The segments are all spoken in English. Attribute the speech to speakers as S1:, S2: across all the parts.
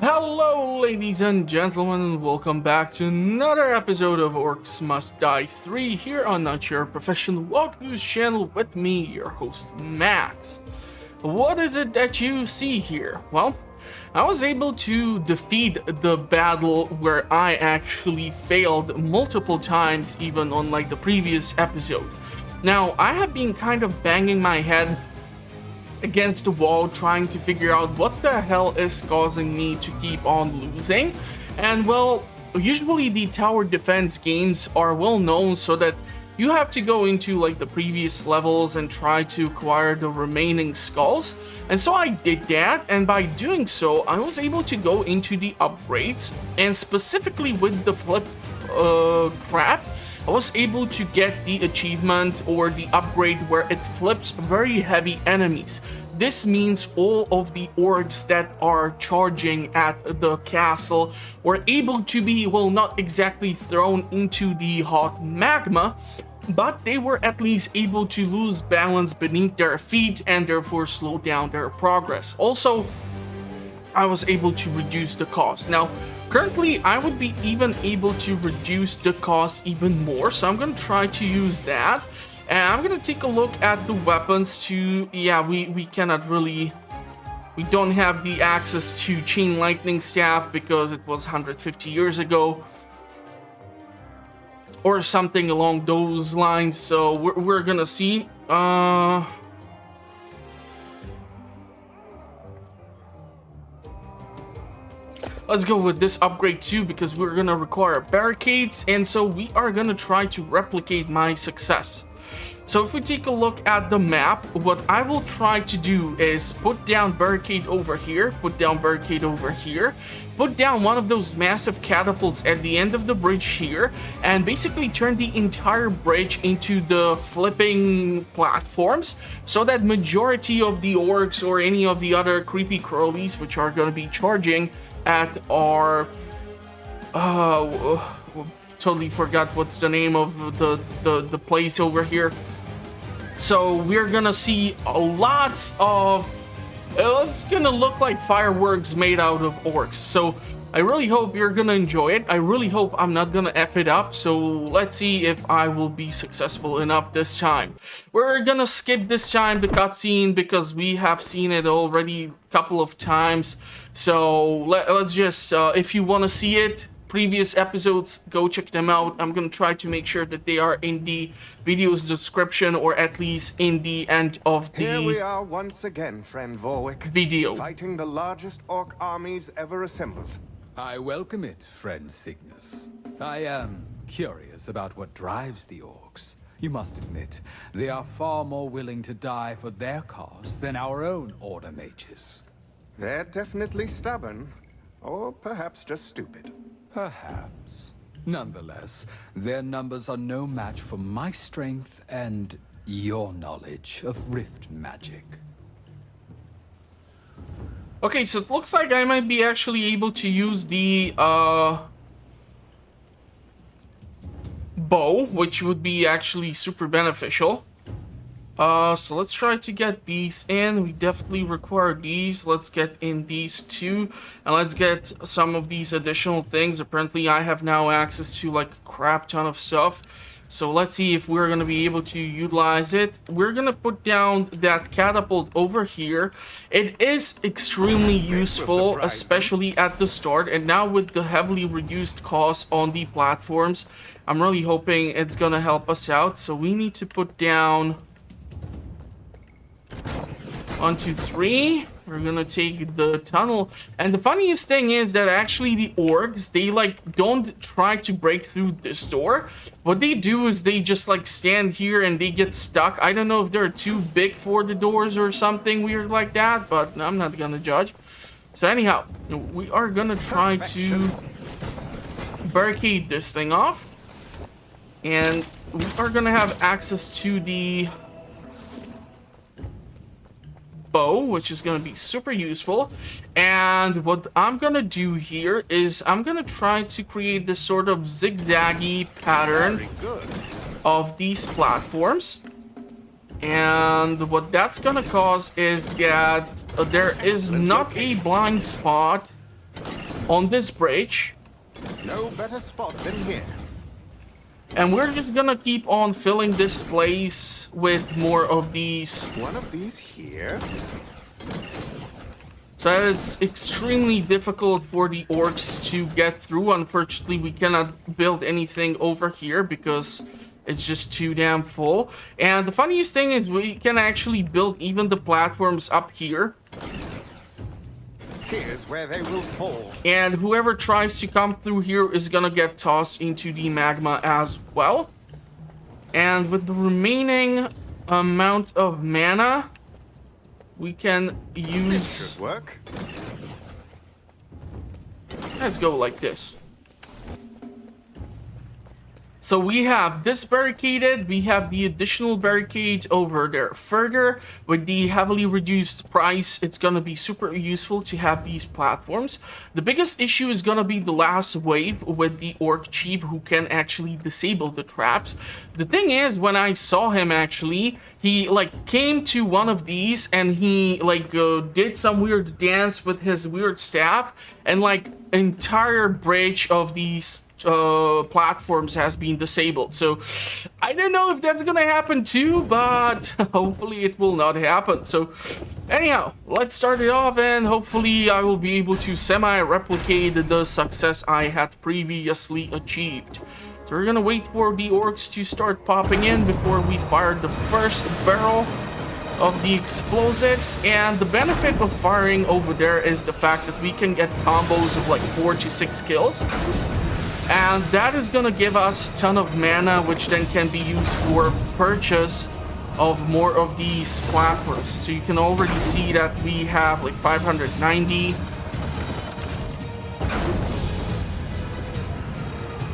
S1: Hello ladies and gentlemen, and welcome back to another episode of Orcs Must Die 3 here on Not Your Professional Walkthroughs channel with me, your host Max. What is it that you see here? Well, I was able to defeat the battle where I actually failed multiple times even on like the previous episode. Now, I have been kind of banging my head against the wall trying to figure out what the hell is causing me to keep on losing. And well, usually the tower defense games are well known so that you have to go into like the previous levels and try to acquire the remaining skulls. And so I did that, and by doing so I was able to go into the upgrades, and specifically with the flip trap I was able to get the achievement or the upgrade where it flips very heavy enemies. This means all of the orcs that are charging at the castle were able to be, well, not exactly thrown into the hot magma, but they were at least able to lose balance beneath their feet and therefore slow down their progress. Also, I was able to reduce the cost. Now, currently, I would be even able to reduce the cost even more, so I'm going to try to use that. And I'm going to take a look at the weapons to... Yeah, we cannot really... We don't have the access to Chain Lightning Staff because it was 150 years ago. Or something along those lines, so we're going to see. Let's go with this upgrade too, because we're gonna require barricades, and so we are gonna try to replicate my success. So if we take a look at the map, what I will try to do is put down barricade over here, put down barricade over here, put down one of those massive catapults at the end of the bridge here, and basically turn the entire bridge into the flipping platforms, so that majority of the orcs or any of the other creepy crawlies, which are going to be charging at our totally forgot what's the name of the place over here. So we're gonna see a lots of it's gonna look like fireworks made out of orcs. So I really hope you're gonna enjoy it. I really hope I'm not gonna F it up. So let's see if I will be successful enough this time. We're gonna skip this time the cutscene because we have seen it already a couple of times. So let's just, if you want to see it, previous episodes, go check them out. I'm gonna try to make sure that they are in the video's description, or at least in the end of the
S2: Here we are once again, friend Vorwick.
S1: Video.
S2: Fighting the largest orc armies ever assembled.
S3: I welcome it, friend Cygnus. I am curious about what drives the orcs. You must admit, they are far more willing to die for their cause than our own order mages.
S2: They're definitely stubborn, or perhaps just stupid.
S3: Perhaps. Nonetheless, their numbers are no match for my strength and your knowledge of rift magic.
S1: Okay, so it looks like I might be actually able to use the bow, which would be actually super beneficial. So let's try to get these in. We definitely require these. Let's get in these two, and let's get some of these additional things. Apparently I have now access to like a crap ton of stuff. So let's see if we're gonna be able to utilize it. We're gonna put down that catapult over here. It is extremely useful, especially at the start, and now with the heavily reduced cost on the platforms, I'm really hoping it's gonna help us out. So we need to put down 1, 2, 3. We're gonna take the tunnel, and the funniest thing is that actually the orcs, they like don't try to break through this door. What they do is they just like stand here and they get stuck. I don't know if they're too big for the doors or something weird like that, but I'm not gonna judge. So anyhow, we are gonna try to barricade this thing off, and we are gonna have access to the bow, which is going to be super useful. And what I'm going to do here is I'm going to try to create this sort of zigzaggy pattern of these platforms. And what that's gonna cause is that there is not a blind spot on this bridge.
S2: No better spot than here.
S1: And we're just gonna keep on filling this place with more of these.
S2: One of these here.
S1: So it's extremely difficult for the orcs to get through. Unfortunately, we cannot build anything over here because it's just too damn full. And the funniest thing is we can actually build even the platforms up here.
S2: Here's where they will fall.
S1: And whoever tries to come through here is gonna get tossed into the magma as well. And with the remaining amount of mana, we can
S2: This
S1: use...
S2: should work.
S1: Let's go like this. So we have this barricaded, we have the additional barricade over there. Further, with the heavily reduced price, it's gonna be super useful to have these platforms. The biggest issue is gonna be the last wave with the orc chief who can actually disable the traps. The thing is, when I saw him actually, he like came to one of these and he like did some weird dance with his weird staff, and like entire bridge of these platforms has been disabled. So I don't know if that's gonna happen too, but hopefully it will not happen. So anyhow, let's start it off, and hopefully I will be able to semi-replicate the success I had previously achieved. So we're gonna wait for the orcs to start popping in before we fire the first barrel of the explosives. And the benefit of firing over there is the fact that we can get combos of like 4 to 6 kills. And that is gonna give us a ton of mana, which then can be used for purchase of more of these platforms. So you can already see that we have like 590.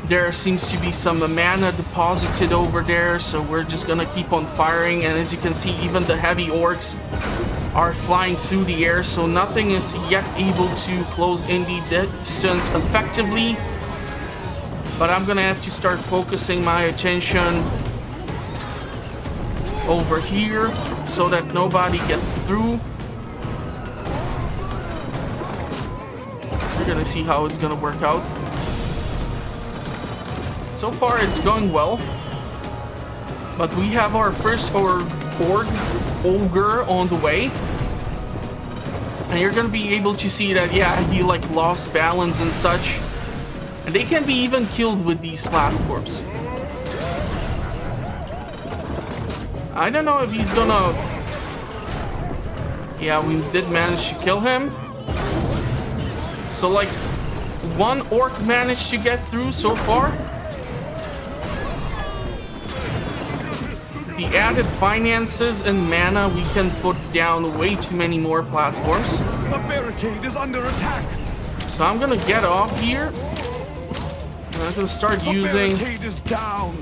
S1: There seems to be some mana deposited over there, so we're just gonna keep on firing. And as you can see, even the heavy orcs are flying through the air, so nothing is yet able to close in the distance effectively. But I'm gonna have to start focusing my attention over here so that nobody gets through. We're gonna see how it's gonna work out. So far it's going well. But we have our first Orc Ogre on the way. And you're gonna be able to see that, yeah, he like lost balance and such. And they can be even killed with these platforms. I don't know if he's gonna... Yeah, we did manage to kill him. So like, one orc managed to get through so far. The added finances and mana, we can put down way too many more platforms.
S4: The barricade is under attack.
S1: So I'm gonna get off here. I'm gonna start using...
S4: The barricade is down.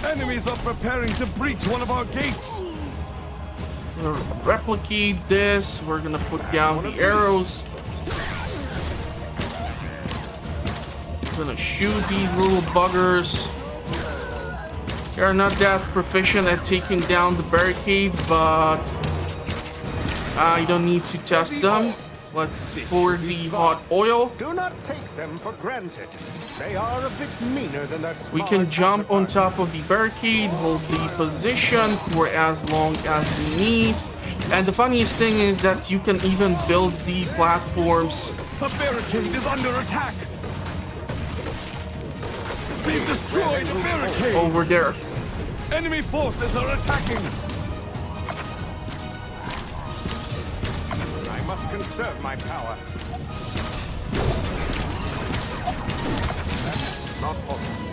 S4: Enemies are preparing to breach one of our gates.
S1: We're gonna replicate this. We're gonna put down the arrows. We're gonna shoot these little buggers. They're not that proficient at taking down the barricades, but I don't need to test them. Let's pour the hot oil.
S2: Do not take them for granted. They are a bit meaner than their
S1: We
S2: smaller
S1: can jump on
S2: counterparts.
S1: top of the barricade, hold the position for as long as we need. And the funniest thing is that you can even build the platforms.
S4: The barricade is under attack. They've destroyed the barricade.
S1: Over there.
S4: Enemy forces are attacking.
S2: I must conserve my power. That's not possible.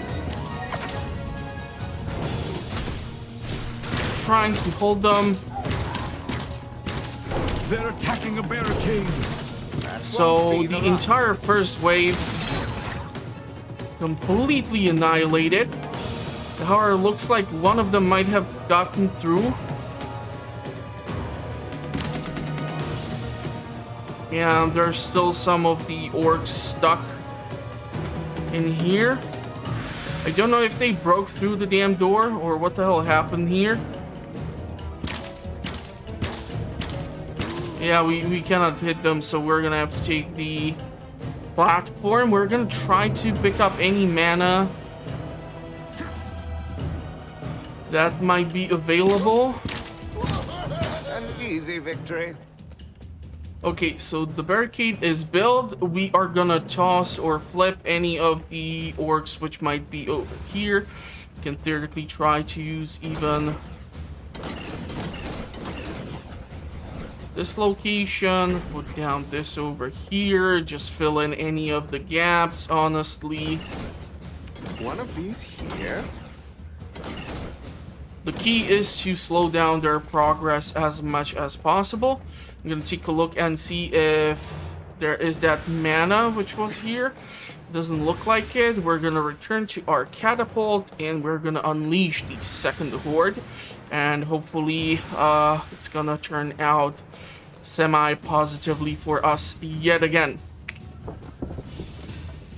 S1: Trying to hold them.
S4: They're attacking a barricade.
S1: So the entire first wave completely annihilated. However, it looks like one of them might have gotten through. And there's still some of the orcs stuck in here. I don't know if they broke through the damn door or what the hell happened here. Yeah, we cannot hit them, so we're gonna have to take the platform. We're gonna try to pick up any mana that might be available.
S2: An easy victory.
S1: Okay, so the barricade is built. We are gonna toss or flip any of the orcs which might be over here. We can theoretically try to use even this location, put down this over here, just fill in any of the gaps, honestly.
S2: One of these here?
S1: The key is to slow down their progress as much as possible. I'm gonna take a look and see if there is that mana which was here. Doesn't look like it. We're gonna return to our catapult and we're gonna unleash the second horde. And hopefully it's gonna turn out semi-positively for us yet again.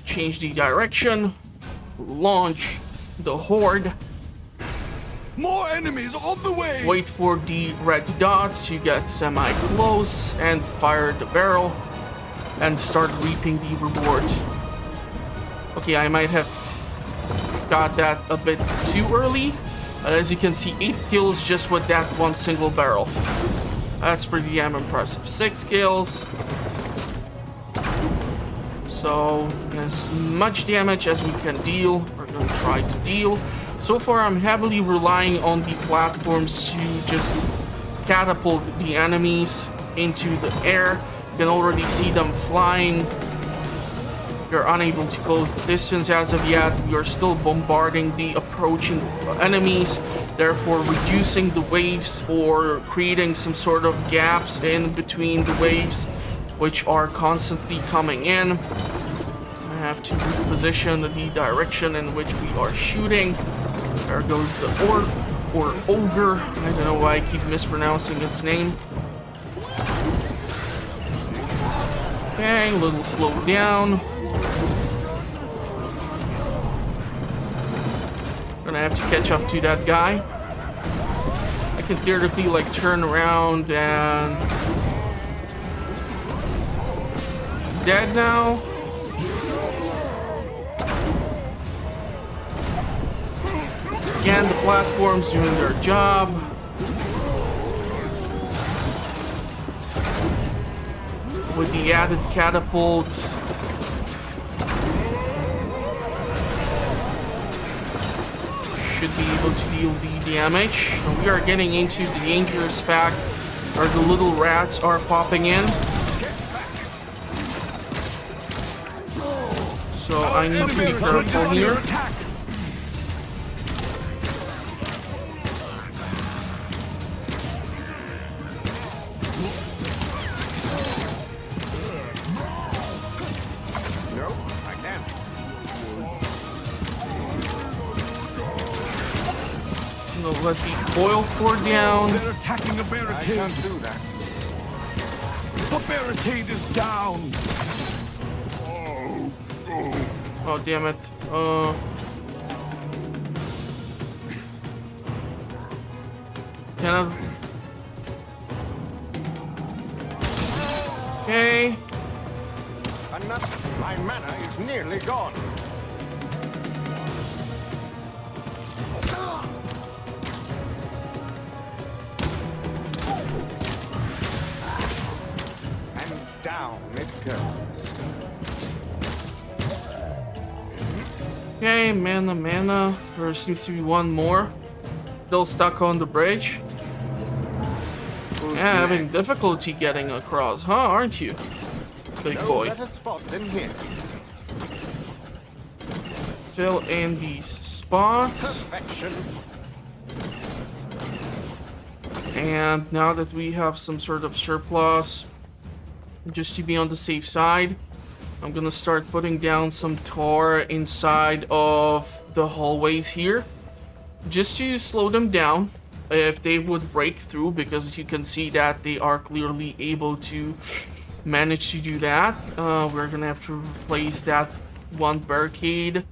S1: Change the direction. Launch the horde.
S4: More enemies on the way!
S1: Wait for the red dots to get semi-close and fire the barrel and start reaping the reward. Okay, I might have got that a bit too early. As you can see, 8 kills just with that one single barrel. That's pretty damn impressive. 6 kills. So, as much damage as we can deal, we're gonna try to deal. So far, I'm heavily relying on the platforms to just catapult the enemies into the air. You can already see them flying. You're unable to close the distance as of yet. You're still bombarding the approaching enemies, therefore reducing the waves or creating some sort of gaps in between the waves, which are constantly coming in. I have to reposition the direction in which we are shooting. There goes the orc or ogre. I don't know why I keep mispronouncing its name. Okay, a little slowed down. Gonna have to catch up to that guy. I can theoretically like turn around and he's dead now. Again, the platforms doing their job. With the added catapult, should be able to deal the damage. And we are getting into the dangerous fact where the little rats are popping in. So I need to be careful here. Let the oil pour down.
S4: They're attacking a barricade.
S2: I can't do that.
S4: The barricade is down.
S1: Oh, damn it. Kind of. Okay.
S2: Enough. My mana is nearly gone. Down it goes.
S1: Okay, mana. There seems to be one more. Still stuck on the bridge. Yeah, having difficulty getting across, huh? Aren't you, big boy?
S2: No better spot than here.
S1: Fill in these spots.
S2: Perfection.
S1: And now that we have some sort of surplus, just to be on the safe side, I'm gonna start putting down some tar inside of the hallways here, just to slow them down if they would break through, because you can see that they are clearly able to manage to do that. We're gonna have to replace that one barricade.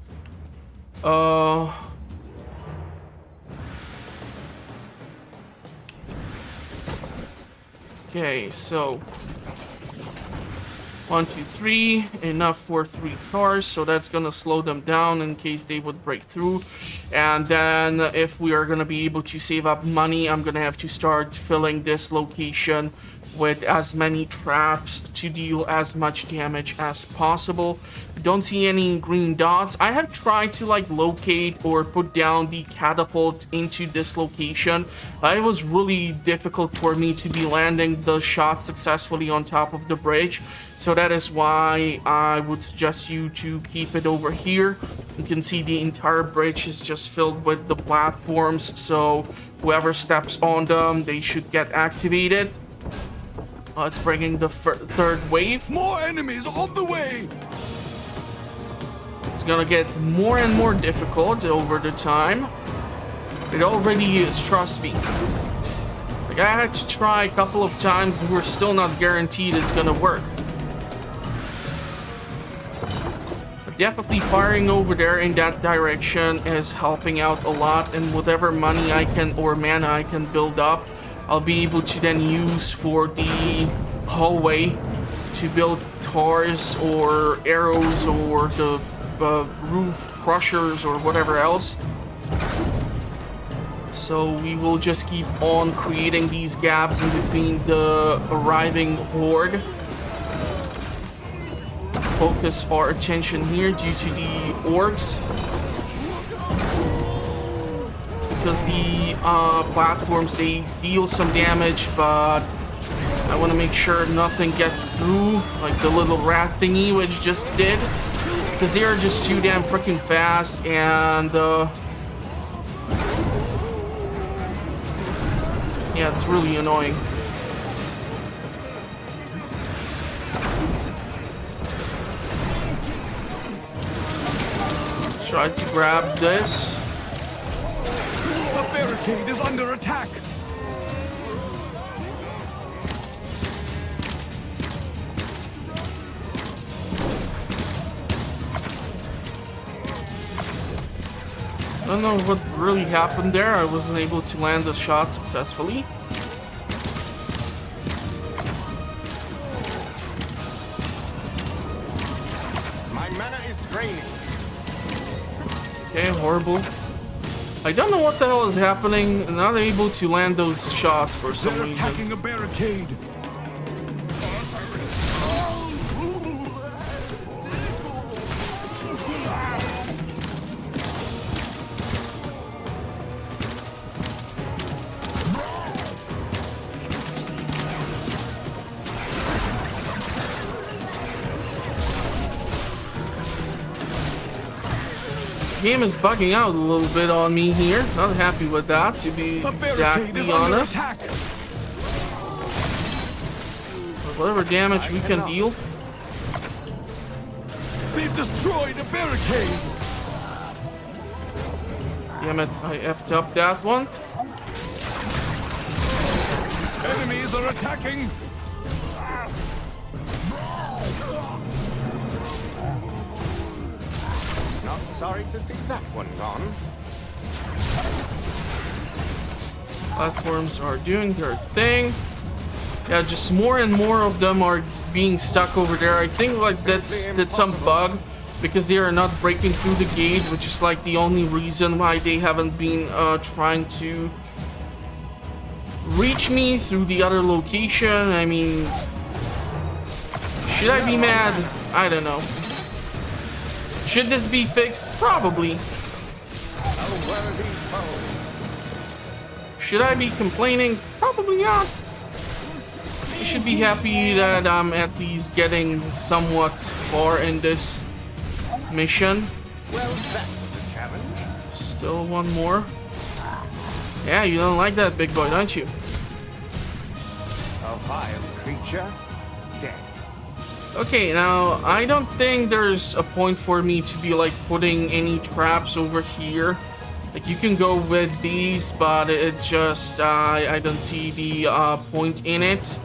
S1: Okay, so 1, 2, 3. Enough for 3 cars, so that's gonna slow them down in case they would break through. And then if we are gonna be able to save up money, I'm gonna have to start filling this location with as many traps to deal as much damage as possible. Don't see any green dots. I have tried to like locate or put down the catapult into this location. It was really difficult for me to be landing the shot successfully on top of the bridge. So that is why I would suggest you to keep it over here. You can see the entire bridge is just filled with the platforms. So whoever steps on them, they should get activated. It's bringing the third wave.
S4: More enemies on the way!
S1: It's gonna get more and more difficult over the time. It already is, trust me. Like, I had to try a couple of times and we're still not guaranteed it's gonna work. But definitely firing over there in that direction is helping out a lot, and whatever money I can or mana I can build up, I'll be able to then use for the hallway to build towers or arrows or the roof crushers or whatever else. So we will just keep on creating these gaps in between the arriving horde. Focus our attention here due to the orcs. Because the platforms, they deal some damage, but I want to make sure nothing gets through, like the little rat thingy which just did, because they are just too damn freaking fast. And yeah, it's really annoying. Try to grab this.
S4: The barricade is under attack!
S1: I don't know what really happened there. I wasn't able to land the shot successfully.
S2: My mana is draining.
S1: Okay, horrible. I don't know what the hell is happening. I'm not able to land those shots for some
S4: They're
S1: reason.
S4: attacking a barricade!
S1: Game is bugging out a little bit on me here. Not happy with that, to be exactly honest. But whatever damage we can deal.
S4: They've destroyed a barricade!
S1: Damn it, I effed up that one.
S4: Enemies are attacking!
S2: Not sorry to see that one gone.
S1: Platforms are doing their thing. Yeah, just more and more of them are being stuck over there. I think like that's some bug, because they are not breaking through the gate, which is like the only reason why they haven't been trying to reach me through the other location. I mean, should I be mad? I don't know. Should this be fixed? Probably. Should I be complaining? Probably not. I should be happy that I'm at least getting somewhat far in this mission.
S2: Well, that was a challenge.
S1: Still one more. Yeah, you don't like that, big boy, don't you?
S2: A vile creature, dead.
S1: Okay, now, I don't think there's a point for me to be, like, putting any traps over here. Like, you can go with these, but it just, I don't see the point in it.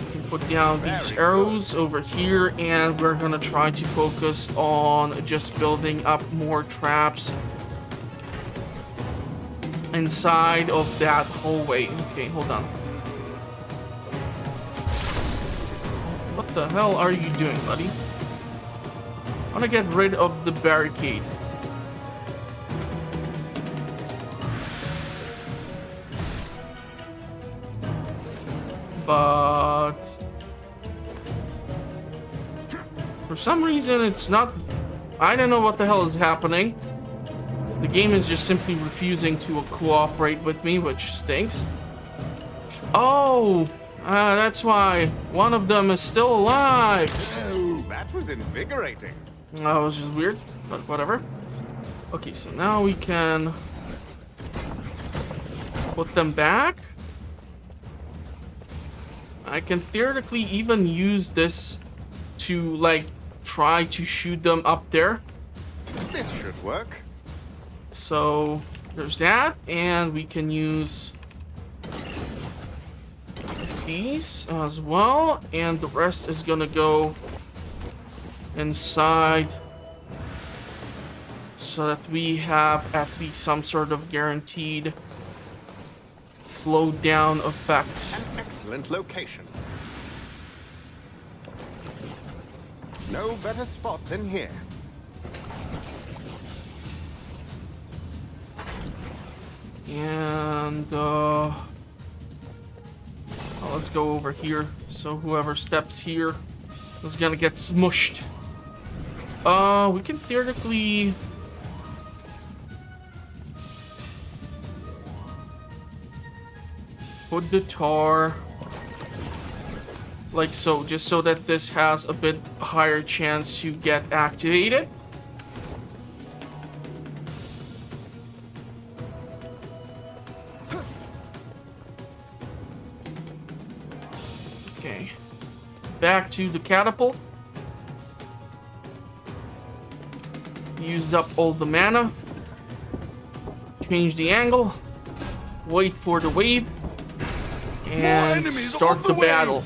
S1: You can put down these arrows over here, and we're gonna try to focus on just building up more traps inside of that hallway. Okay, hold on. What the hell are you doing, buddy? I want to get rid of the barricade. But for some reason it's not. I don't know what the hell is happening. The game is just simply refusing to cooperate with me, which stinks. Oh, that's why one of them is still alive.
S2: Oh, that was invigorating.
S1: That was just weird, but whatever. Okay, so now we can put them back. I can theoretically even use this to, like, try to shoot them up there.
S2: This should work.
S1: So there's that, and we can use these as well, and the rest is gonna go inside so that we have at least some sort of guaranteed slow down effect.
S2: An excellent location. No better spot than here.
S1: And well, let's go over here. So whoever steps here is gonna get smushed. We can theoretically put the tar like so, just so that this has a bit higher chance to get activated. Okay, back to the catapult. Used up all the mana. Change the angle. Wait for the wave. And start the battle.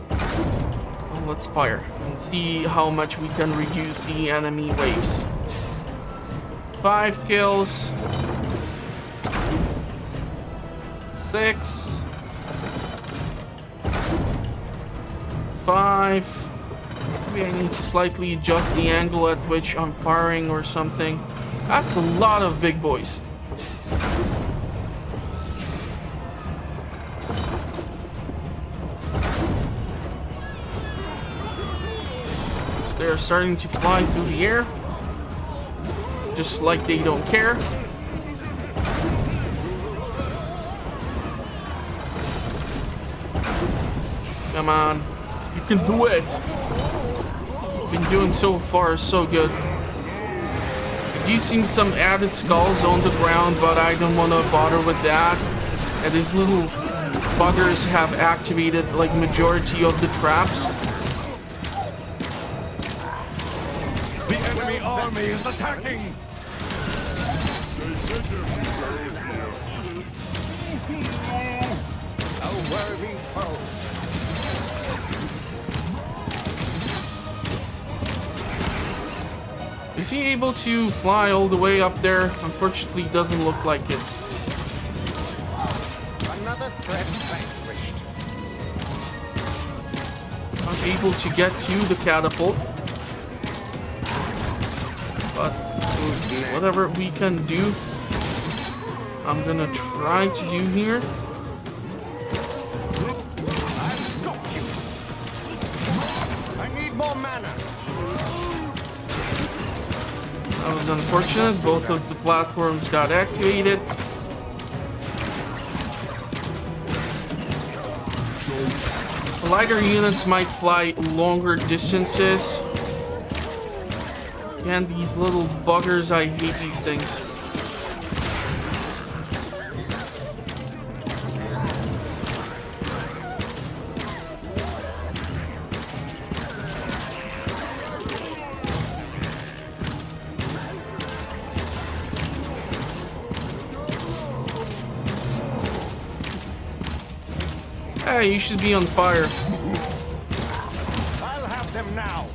S1: Well, let's fire and see how much we can reduce the enemy waves. 5 kills. 6. 5. Maybe I need to slightly adjust the angle at which I'm firing or something. That's a lot of big boys. So they're starting to fly through the air. Just like they don't care. Come on. You can do it. Been doing so far so good. I do see some added skulls on the ground, but I don't want to bother with that. And these little buggers have activated like majority of the traps.
S4: The enemy army is attacking!
S2: A worthy foe.
S1: Is he able to fly all the way up there? Unfortunately, doesn't look like it.
S2: Another threat vanquished.
S1: Not able to get to the catapult. But whatever we can do, I'm gonna try to do here.
S2: I've stopped you. I need more mana.
S1: That was unfortunate. Both of the platforms got activated. Lighter units might fly longer distances. And these little buggers, I hate these things. Hey, you should be on fire.
S2: I'll have them now.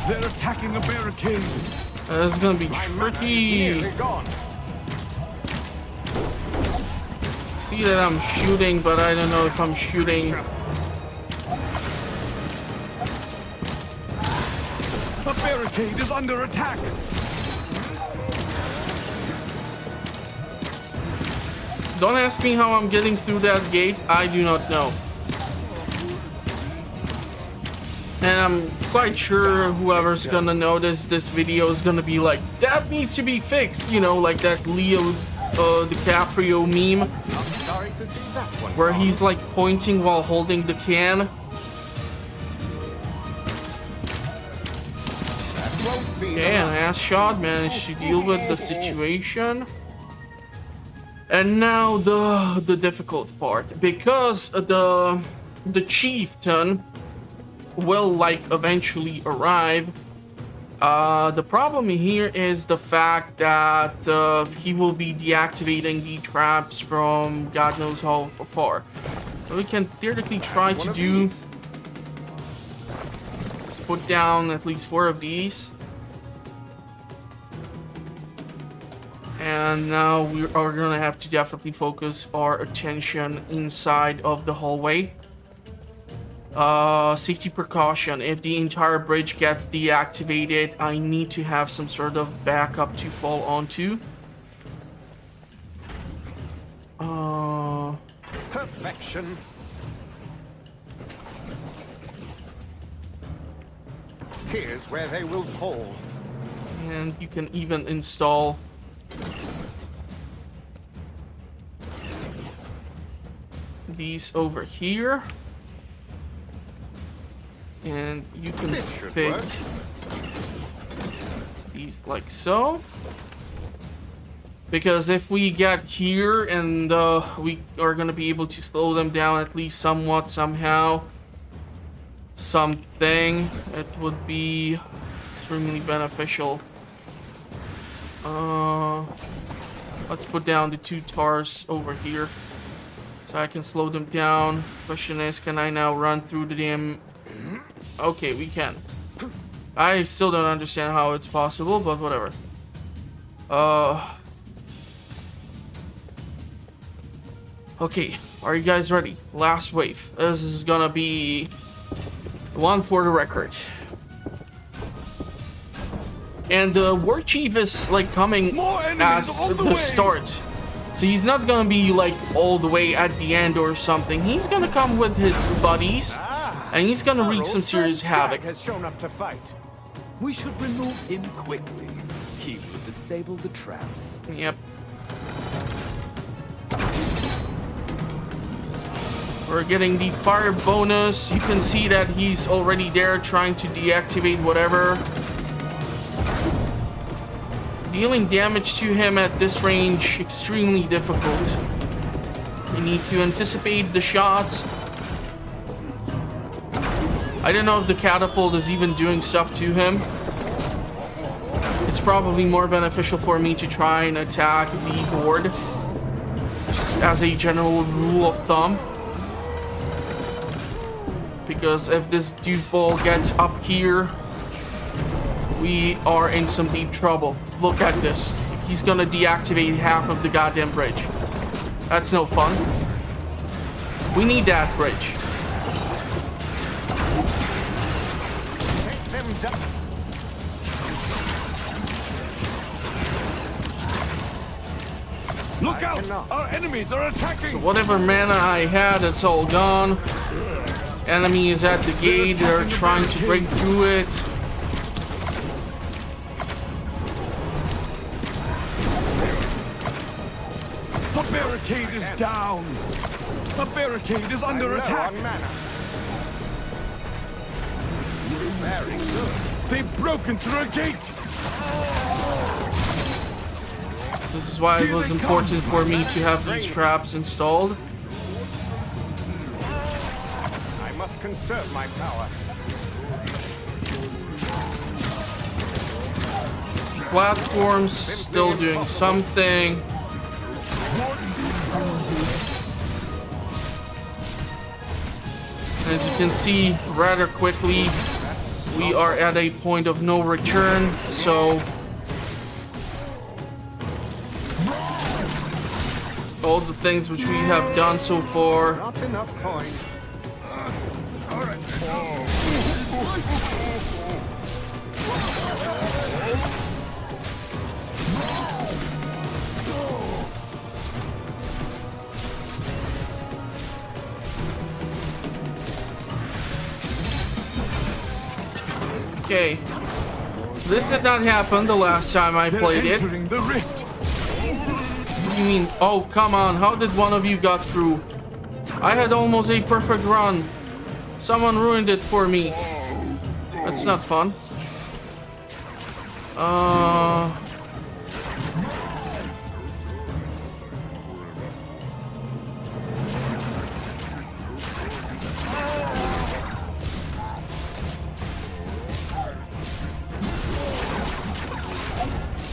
S4: They're attacking a barricade.
S1: It's gonna be
S2: My mana is
S1: tricky.
S2: nearly gone.
S1: See that I'm shooting, but I don't know if I'm shooting.
S4: A barricade is under attack.
S1: Don't ask me how I'm getting through that gate. I do not know. And I'm quite sure whoever's gonna notice this video is gonna be like, that needs to be fixed. You know, like that Leo DiCaprio meme
S2: I'm sorry to see that one
S1: where
S2: gone.
S1: he's like pointing while holding the can.
S2: That won't be the
S1: Okay, an
S2: last.
S1: ass shot managed to deal with the situation. And now the difficult part, because the chieftain will like eventually arrive. The problem here is the fact that he will be deactivating the traps from God knows how far. So we can theoretically try
S2: One
S1: to
S2: of
S1: do
S2: these.
S1: is put down at least 4 of these. And now we are gonna have to definitely focus our attention inside of the hallway. Safety precaution. If the entire bridge gets deactivated, I need to have some sort of backup to fall onto.
S2: Perfection. Here's where they will fall.
S1: And you can even install these over here. And you can
S2: This should
S1: fit
S2: work.
S1: these like so. Because if we get here and we are going to be able to slow them down at least somewhat, somehow, something, it would be extremely beneficial. Let's put down the 2 tars over here so I can slow them down. Question is, can I now run through the damn... Okay, we can. I still don't understand how it's possible, but whatever. Okay, are you guys ready? Last wave. This is gonna be one for the record. And the war chief is like coming
S4: More
S1: at
S4: enemies on the
S1: the
S4: way.
S1: start. So he's not gonna be like all the way at the end or something. He's gonna come with his buddies and he's gonna
S2: Our
S1: wreak
S2: old
S1: some serious
S2: friend Jack
S1: havoc.
S2: has shown up to fight.
S3: We should remove him quickly. He will disable the traps.
S1: Yep. We're getting the fire bonus. You can see that he's already there trying to deactivate whatever. Dealing damage to him at this range, extremely difficult. You need to anticipate the shots. I don't know if the catapult is even doing stuff to him. It's probably more beneficial for me to try and attack the horde, just as a general rule of thumb. Because if this dude ball gets up here, we are in some deep trouble. Look at this. He's gonna deactivate half of the goddamn bridge. That's no fun. We need that bridge.
S2: Take them down.
S4: Look
S2: I
S4: out!
S2: cannot.
S4: Our enemies are attacking!
S1: Whatever mana I had, it's all gone. Enemy is at the gate. They're trying to break through it.
S4: A barricade is down! A barricade is under
S2: I'm low
S4: attack!
S2: on mana. Very good.
S4: They've broken through a gate!
S1: This is why it was important for me to have these traps installed.
S2: I must conserve my power.
S1: Platforms still doing something. As you can see, rather quickly, we are at a point of no return, so all the things which we have done so far.
S2: Not enough coin.
S1: Okay, this did not happen the last time I played it.
S4: Entering the rift.
S1: What do you mean? Oh, come on, how did one of you got through? I had almost a perfect run. Someone ruined it for me. That's not fun.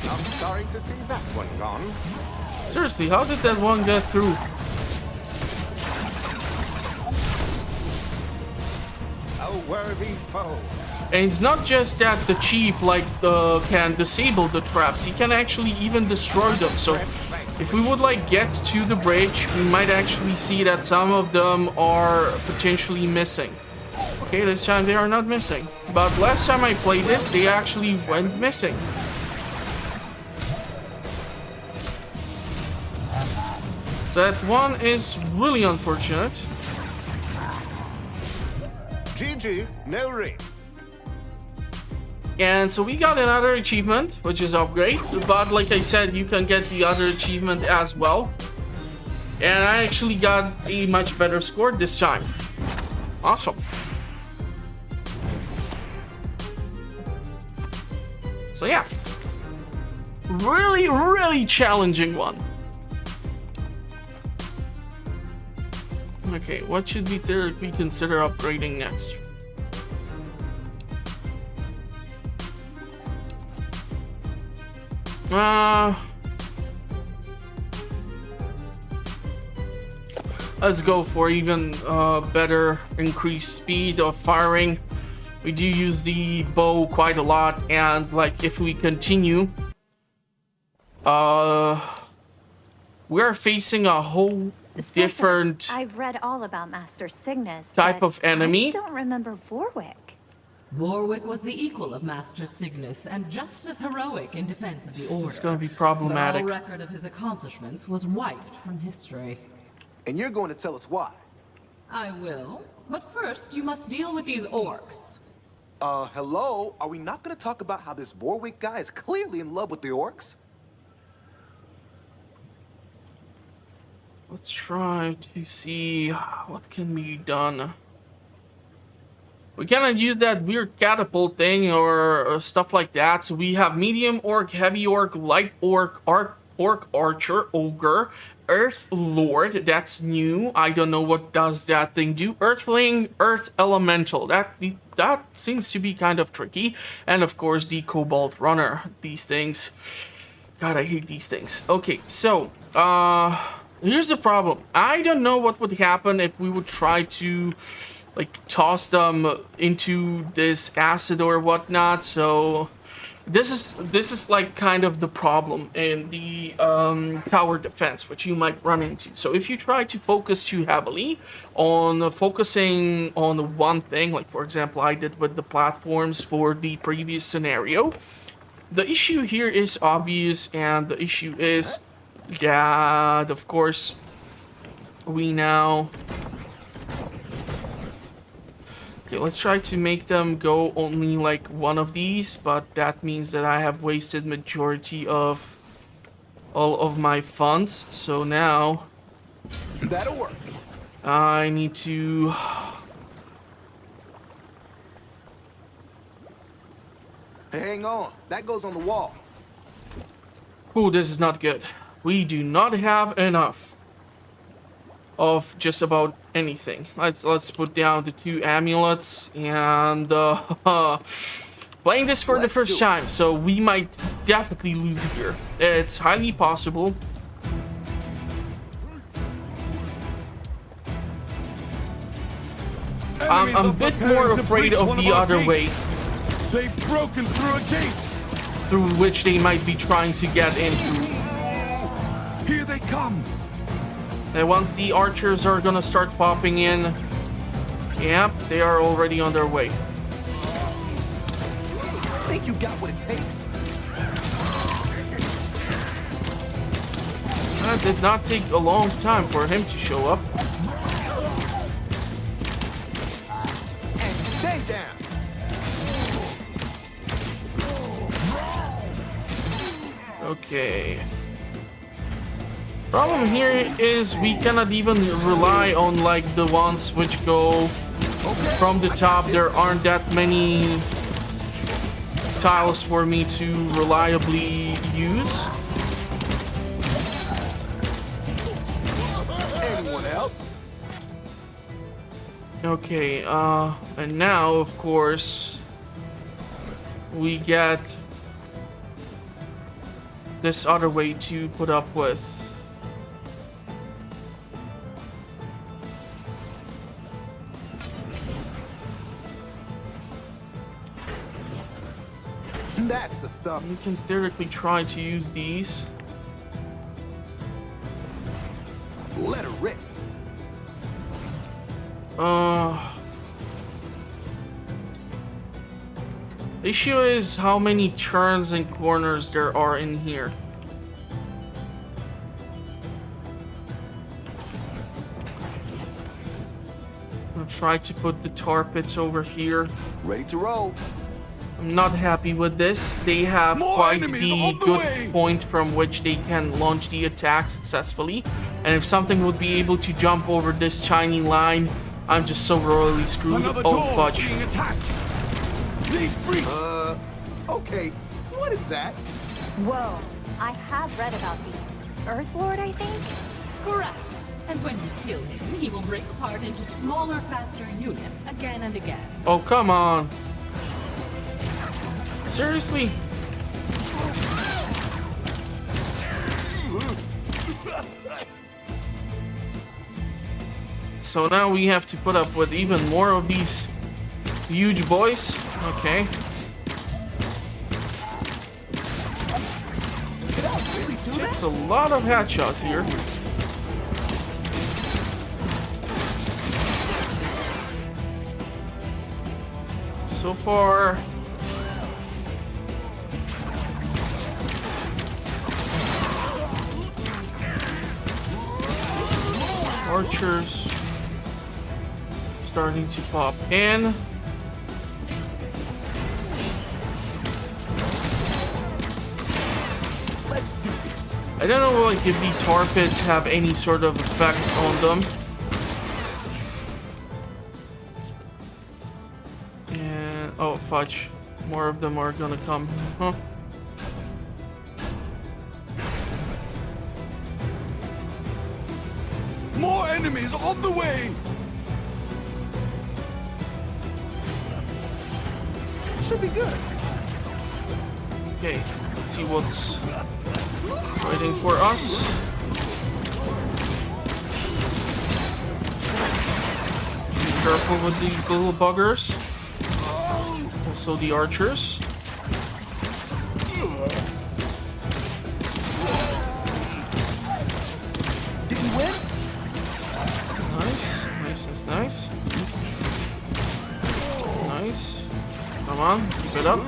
S2: I'm sorry to see that one gone.
S1: Seriously, how did that one get through?
S2: A worthy foe.
S1: And it's not just that the chief can disable the traps, he can actually even destroy them. So if we would get to the bridge, we might actually see that some of them are potentially missing. Okay, this time they are not missing. But last time I played this, they actually went missing. So that one is really unfortunate.
S2: GG, no ring.
S1: And so we got another achievement, which is upgrade. But like I said, you can get the other achievement as well. And I actually got a much better score this time. Awesome. So yeah. Really, really challenging one. Okay, what should we theoretically consider upgrading next? Let's go for even better increased speed of firing. We do use the bow quite a lot, and if we continue, we're facing a whole different
S5: I've read all about Master Cygnus
S1: type of enemy.
S5: I don't remember Vorwick.
S6: Vorwick was the equal of Master Cygnus, and just as heroic in defense of the Order.
S1: It's gonna be problematic.
S6: But all record of his accomplishments was wiped from history.
S7: And you're going to tell us why?
S6: I will, but first you must deal with these orcs.
S7: Hello? Are we not going to talk about how this Vorwick guy is clearly in love with the orcs?
S1: Let's try to see what can be done. We cannot use that weird catapult thing or stuff like that. So we have medium orc, heavy orc, light orc, orc archer, ogre, earth lord. That's new. I don't know what does that thing do. Earthling, earth elemental. That seems to be kind of tricky. And of course the cobalt runner. These things. God, I hate these things. Okay, so here's the problem. I don't know what would happen if we would try to toss them into this acid or whatnot. So this is kind of the problem in the tower defense, which you might run into. So if you try to focus too heavily on focusing on one thing, like for example I did with the platforms for the previous scenario, the issue here is obvious, and the issue is that of course we now... Okay, let's try to make them go only one of these, but that means that I have wasted majority of all of my funds. So now
S7: That'll work.
S1: I need to...
S7: Hey, hang on. That goes on the wall.
S1: Oh, this is not good. We do not have enough of just about anything. Let's put down the 2 amulets, and playing this for the first time, so we might definitely lose here. It's highly possible. I'm a bit more afraid of the other way.
S4: They've broken through a gate!
S1: through which they might be trying to get into.
S4: Here they come!
S1: And once the archers are gonna start popping in, yep, they are already on their way.
S7: I think you got what it takes.
S1: That did not take a long time for him to show up.
S7: And stay down!
S1: Okay. Problem here is we cannot even rely on like the ones which go from the top. There aren't that many tiles for me to reliably use.
S7: Anyone else?
S1: Okay, and now of course we get this other way to put up with.
S7: That's the stuff.
S1: We can theoretically try to use these.
S7: Let her rip.
S1: The issue is how many turns and corners there are in here. I'll try to put the tar pits over here.
S7: Ready to roll.
S1: I'm not happy with this. They have
S4: More
S1: quite
S4: enemies
S1: the
S4: on the
S1: good
S4: way!
S1: point from which they can launch the attack successfully. And if something would be able to jump over this tiny line, I'm just so royally screwed.
S4: Another
S1: Oh,
S4: door
S1: fudge.
S4: being attacked! They've breached!
S7: Okay, what is that?
S5: Whoa, I have read about these. Earth Lord, I think?
S6: Correct. And when you kill him, he will break apart into smaller, faster units again and again.
S1: Oh, come on. Seriously? So now we have to put up with even more of these huge boys. Okay.
S7: Did I really do that?
S1: It's a lot of headshots here. So far, archers starting to pop in.
S7: Let's do this.
S1: I don't know like if the tar pits have any sort of effects on them. And oh fudge, more of them are gonna come, huh?
S4: More enemies on the way!
S7: Should be good.
S1: Okay, let's see what's waiting for us. Be careful with these little buggers. Also the archers.
S7: Did you win?
S1: Nice, nice, that's nice. Nice. Come on, keep it up.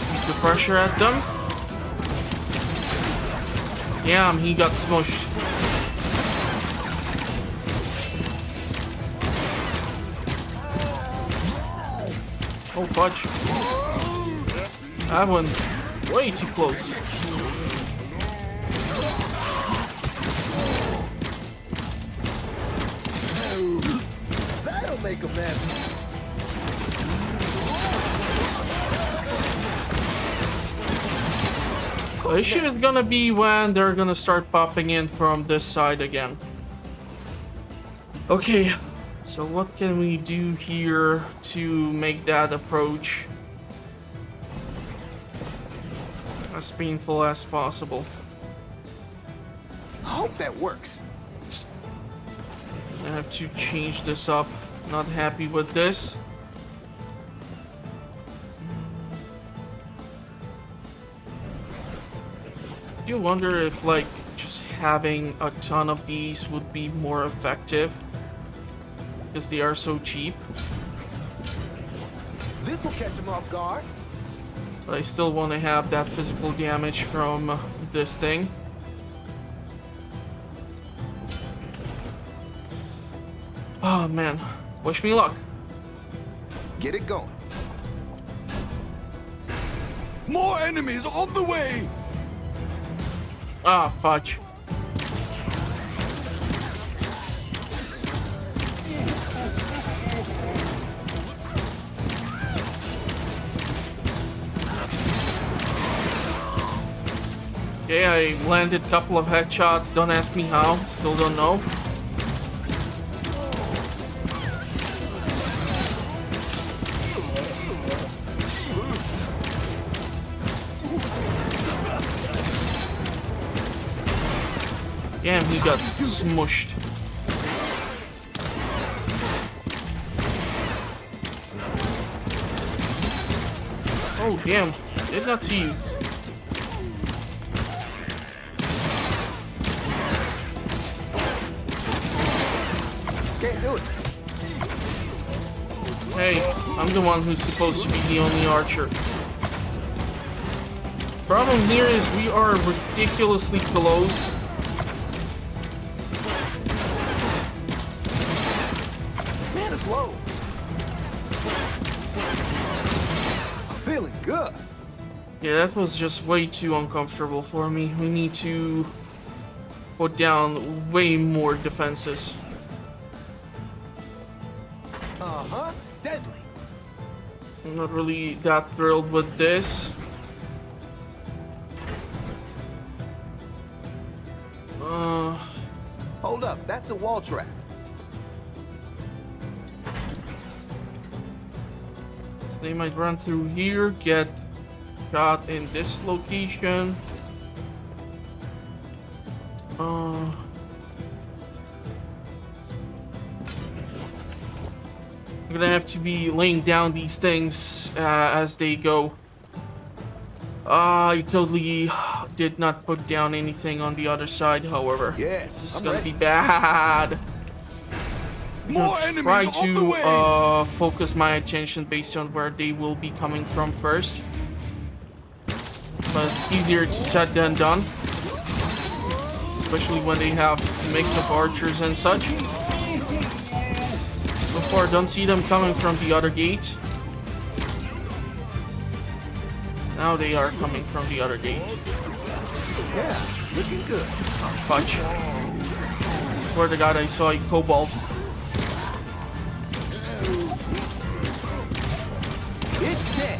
S1: Keep the pressure at them. Damn, he got smushed. Oh, fudge. That one way too close.
S7: That'll make a mess.
S1: The issue is gonna be when they're gonna start popping in from this side again. Okay, so what can we do here to make that approach as painful as possible?
S7: I hope that works.
S1: I have to change this up. Not happy with this. I do wonder if, like, just having a ton of these would be more effective. Because they are so cheap.
S7: This will catch him off guard.
S1: But I still want to have that physical damage from this thing. Oh man, wish me luck.
S7: Get it going.
S4: More enemies on the way!
S1: Ah, fudge. Okay, I landed a couple of headshots. Don't ask me how. Still don't know. Damn, he got smushed. Oh, damn. Did not see you.
S7: Can't do it.
S1: Hey, I'm the one who's supposed to be the only archer. Problem here is we are ridiculously close.
S7: Man, it's low. I'm feeling good.
S1: Yeah, that was just way too uncomfortable for me. We need to put down way more defenses.
S7: Uh-huh. Deadly.
S1: I'm not really that thrilled with this.
S7: Hold up. That's a wall trap.
S1: So they might run through here, get shot in this location. I'm gonna have to be laying down these things as they go. I totally did not put down anything on the other side, however.
S7: Yes,
S1: This is
S7: I'm
S1: gonna
S7: ready.
S1: be bad.
S4: More
S1: Try
S4: enemies on the way!
S1: to focus my attention based on where they will be coming from first. But it's easier to said than done. Especially when they have a mix of archers and such. So far, don't see them coming from the other gate. Now they are coming from the other gate.
S7: Yeah, looking good.
S1: Fudge. Swear to God, I saw a kobold.
S7: It's dead.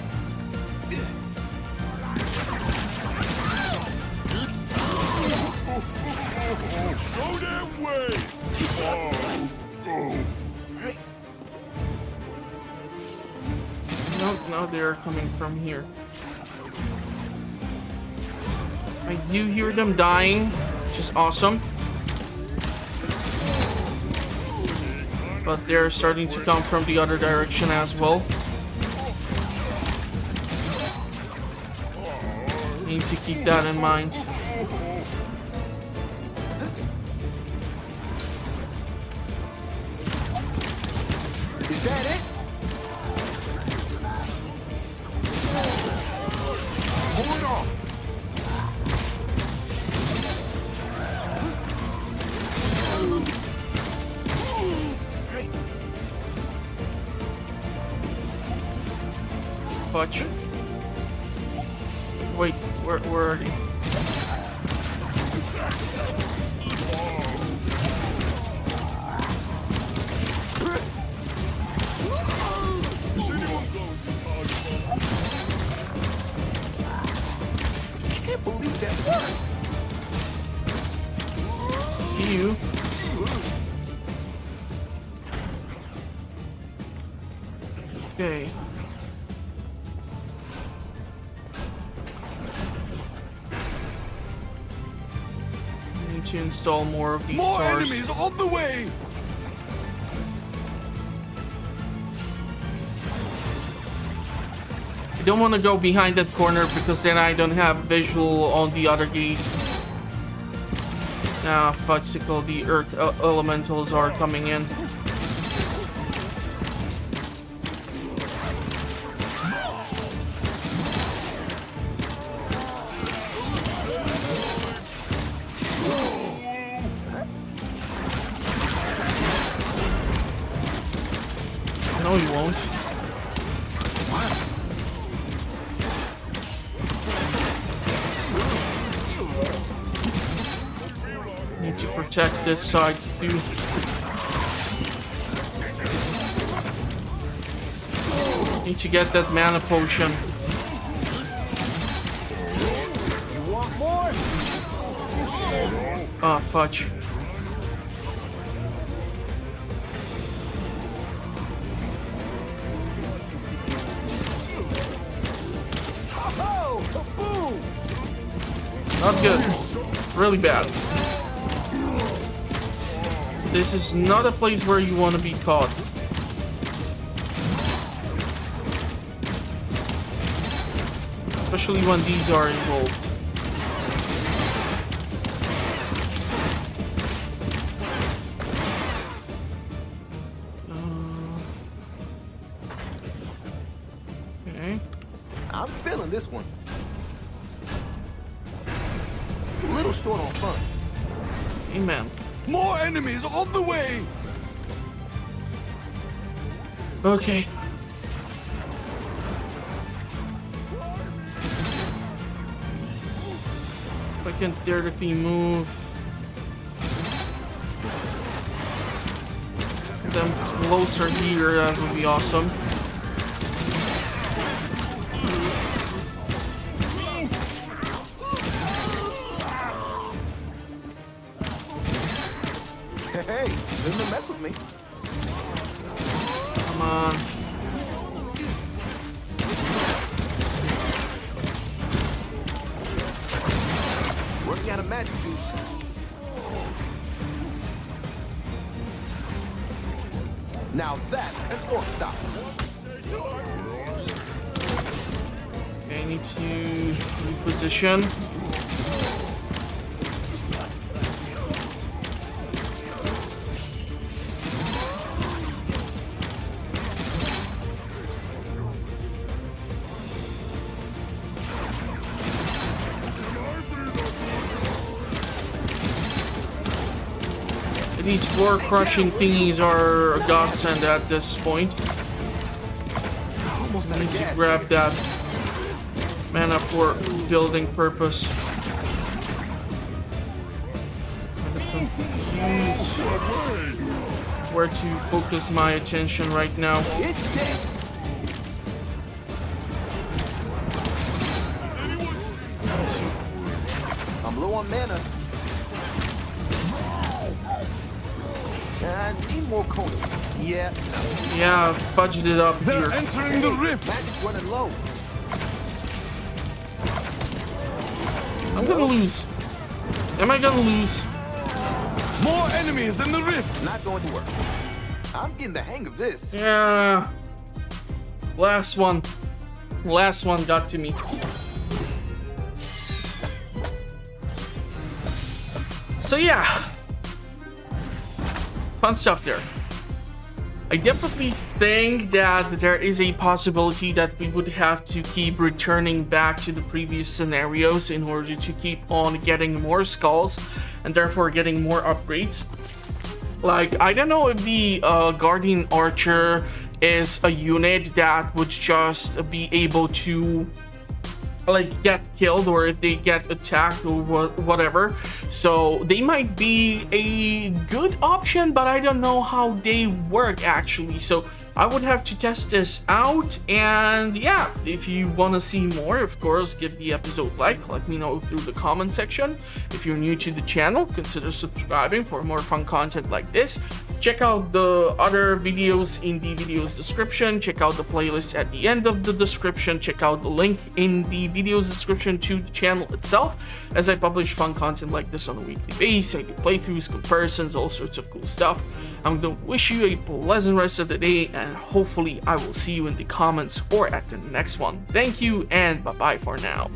S4: Go damn way!
S1: No, no, they're coming from here. I do hear them dying, which is awesome. But they're starting to come from the other direction as well. Need to keep that in mind.
S7: Is that it?
S4: Hold on!
S1: Fudge. Wait, where are they?
S7: I can't believe that worked.
S1: You. Okay. I need to install more of these
S4: More
S1: stars.
S4: enemies on the way!
S1: I don't want to go behind that corner because then I don't have visual on the other gate. Ah, fudgesicle, the earth elementals are coming in. No, he won't. Need to protect this side too. Need to get that mana potion.
S4: You want more?
S1: Ah, fudge. Not good. Really bad. This is not a place where you want to be caught. Especially when these are involved. Okay.
S7: I'm feeling this one. A little short on funds.
S1: Amen.
S4: More enemies on the way!
S1: Okay. If I can theoretically move them closer here, that would be awesome.
S7: Hey, shouldn't have messed with me.
S1: Come on.
S7: Working out of magic juice. Now that's an orc stop.
S1: Okay, I need to reposition. These floor crushing thingies are a godsend at this point. I need to grab that mana for building purpose. I'm confused where to focus my attention right now.
S7: It's dead. I'm low on mana. I need more coins. Yeah, no.
S1: Yeah, fudged it up
S4: They're
S1: here.
S4: entering the rift!
S7: Magic's running low.
S1: I'm gonna lose. Am I gonna lose?
S4: More enemies in the rift!
S7: Not going to work. I'm getting the hang of this.
S1: Yeah. Last one. Last one got to me. So yeah. Fun stuff there. I definitely think that there is a possibility that we would have to keep returning back to the previous scenarios in order to keep on getting more skulls and therefore getting more upgrades. Like, I don't know if the Guardian Archer is a unit that would just be able to like get killed, or if they get attacked or whatever. So they might be a good option, but I don't know how they work actually. So I would have to test this out. And yeah, if you want to see more, of course, give the episode a like. Let me know through the comment section. If you're new to the channel, consider subscribing for more fun content like this. Check out the other videos in the video's description. Check out the playlist at the end of the description. Check out the link in the video's description to the channel itself, as I publish fun content like this on a weekly basis. I do playthroughs, comparisons, all sorts of cool stuff. I'm going to wish you a pleasant rest of the day, and hopefully I will see you in the comments or at the next one. Thank you, and bye-bye for now.